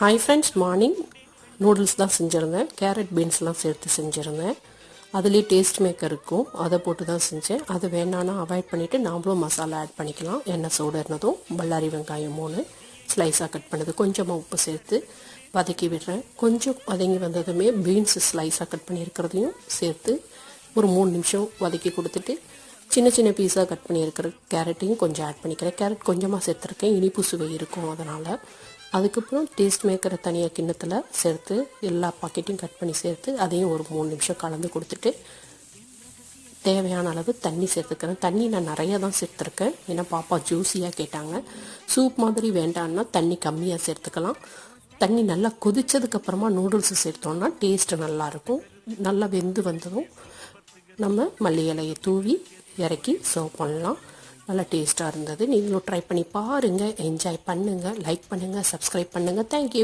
Hi friends, morning noodles தான் செஞ்சுருந்தேன். Carrot பீன்ஸ்லாம் சேர்த்து செஞ்சுருந்தேன். அதுலேயே டேஸ்ட் மேக்கர் இருக்கும், அதை போட்டு தான் செஞ்சேன். அது வேணான்னா அவாய்ட் பண்ணிவிட்டு நாமளும் மசாலா ஆட் பண்ணிக்கலாம். எண்ணெய் சூடானதும் பல்லாரி வெங்காயம் 3 ஸ்லைஸாக கட் பண்ணது, கொஞ்சமாக உப்பு சேர்த்து வதக்கி விடுறேன். கொஞ்சம் வதங்கி வந்ததுமே பீன்ஸ் ஸ்லைஸாக கட் பண்ணியிருக்கிறதையும் சேர்த்து ஒரு 3 நிமிஷம் வதக்கி கொடுத்துட்டு சின்ன சின்ன பீஸாக கட் பண்ணியிருக்கிற கேரட்டையும் கொஞ்சம் ஆட் பண்ணிக்கிறேன். கேரட் கொஞ்சமாக சேர்த்துருக்கேன், இனிப்பு சுவை இருக்கும் அதனால். அதுக்கப்புறம் டேஸ்ட் மேக்கரை தனியாக கிண்ணத்தில் சேர்த்து எல்லா பாக்கெட்டையும் கட் பண்ணி சேர்த்து அதையும் ஒரு 3 நிமிஷம் கலந்து கொடுத்துட்டு தேவையான அளவு தண்ணி சேர்த்துக்கிறேன். தண்ணி நான் நிறையா தான் சேர்த்துருக்கேன், ஏன்னா பாப்பா ஜூஸியாக கேட்டாங்க. சூப் மாதிரி வேண்டான்னா தண்ணி கம்மியாக சேர்த்துக்கலாம். தண்ணி நல்லா கொதித்ததுக்கப்புறமா நூடுல்ஸ் சேர்த்தோன்னா டேஸ்ட்டு நல்லாயிருக்கும். நல்லா வெந்து வந்ததும் நம்ம மல்லி இலையை தூவி இறக்கி சர்வ் பண்ணலாம். நல்லா டேஸ்ட்டாக இருந்தது. நீங்களும் ட்ரை பண்ணி பாருங்கள், என்ஜாய் பண்ணுங்கள், லைக் பண்ணுங்கள், சப்ஸ்கிரைப் பண்ணுங்கள். தேங்க்யூ.